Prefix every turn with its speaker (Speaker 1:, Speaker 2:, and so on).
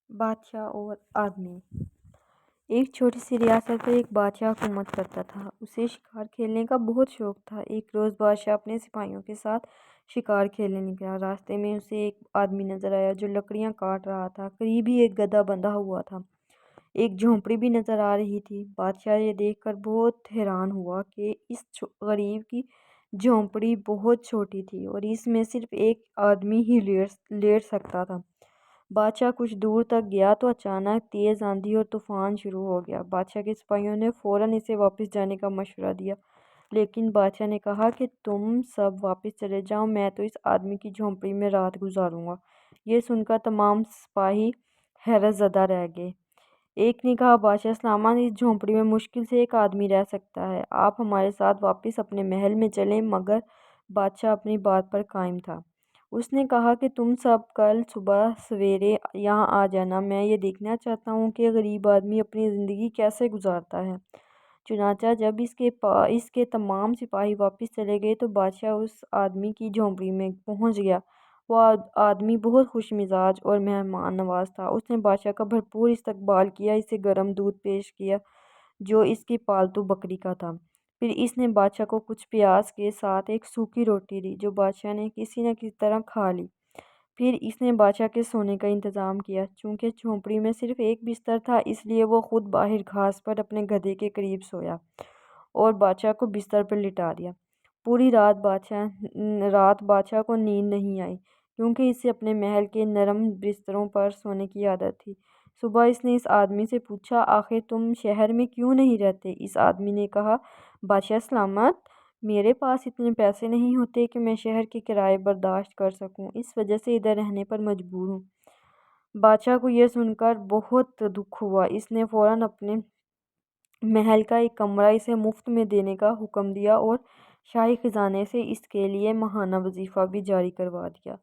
Speaker 1: بادشاہ اور آدمی۔ ایک چھوٹی سی ریاست پر ایک بادشاہ حکومت کرتا تھا۔ اسے شکار کھیلنے کا بہت شوق تھا۔ ایک روز بادشاہ اپنے سپاہیوں کے ساتھ شکار کھیلنے نکلا۔ راستے میں اسے ایک آدمی نظر آیا جو لکڑیاں کاٹ رہا تھا۔ قریب ہی ایک گدھا بندھا ہوا تھا۔ ایک جھونپڑی بھی نظر آ رہی تھی۔ بادشاہ یہ دیکھ کر بہت حیران ہوا کہ اس غریب کی جھونپڑی بہت چھوٹی تھی اور اس میں صرف ایک آدمی ہی لیٹ سکتا تھا۔ بادشاہ کچھ دور تک گیا تو اچانک تیز آندھی اور طوفان شروع ہو گیا۔ بادشاہ کے سپاہیوں نے فوراً اسے واپس جانے کا مشورہ دیا، لیکن بادشاہ نے کہا کہ تم سب واپس چلے جاؤ، میں تو اس آدمی کی جھونپڑی میں رات گزاروں گا۔ یہ سن کر تمام سپاہی حیرت زدہ رہ گئے۔ ایک نے کہا، بادشاہ سلامت، اس جھونپڑی میں مشکل سے ایک آدمی رہ سکتا ہے، آپ ہمارے ساتھ واپس اپنے محل میں چلیں۔ مگر بادشاہ اپنی بات پر قائم تھا۔ اس نے کہا کہ تم سب کل صبح سویرے یہاں آ جانا، میں یہ دیکھنا چاہتا ہوں کہ غریب آدمی اپنی زندگی کیسے گزارتا ہے۔ چنانچہ جب اس کے تمام سپاہی واپس چلے گئے تو بادشاہ اس آدمی کی جھونپڑی میں پہنچ گیا۔ وہ آدمی بہت خوش مزاج اور مہمان نواز تھا۔ اس نے بادشاہ کا بھرپور استقبال کیا، اسے گرم دودھ پیش کیا جو اس کی پالتو بکری کا تھا۔ پھر اس نے بادشاہ کو کچھ پیاز کے ساتھ ایک سوکھی روٹی دی جو بادشاہ نے کسی نہ کسی طرح کھا لی۔ پھر اس نے بادشاہ کے سونے کا انتظام کیا۔ چونکہ جھونپڑی میں صرف ایک بستر تھا، اس لیے وہ خود باہر گھاس پر اپنے گدھے کے قریب سویا اور بادشاہ کو بستر پر لٹا دیا۔ پوری رات بادشاہ کو نیند نہیں آئی، کیونکہ اسے اپنے محل کے نرم بستروں پر سونے کی عادت تھی۔ صبح اس نے اس آدمی سے پوچھا، آخر تم شہر میں کیوں نہیں رہتے؟ اس آدمی نے کہا، بادشاہ سلامت، میرے پاس اتنے پیسے نہیں ہوتے کہ میں شہر کے کرائے برداشت کر سکوں، اس وجہ سے ادھر رہنے پر مجبور ہوں۔ بادشاہ کو یہ سن کر بہت دکھ ہوا۔ اس نے فوراً اپنے محل کا ایک کمرہ اسے مفت میں دینے کا حکم دیا اور شاہی خزانے سے اس کے لیے ماہانہ وظیفہ بھی جاری کروا دیا۔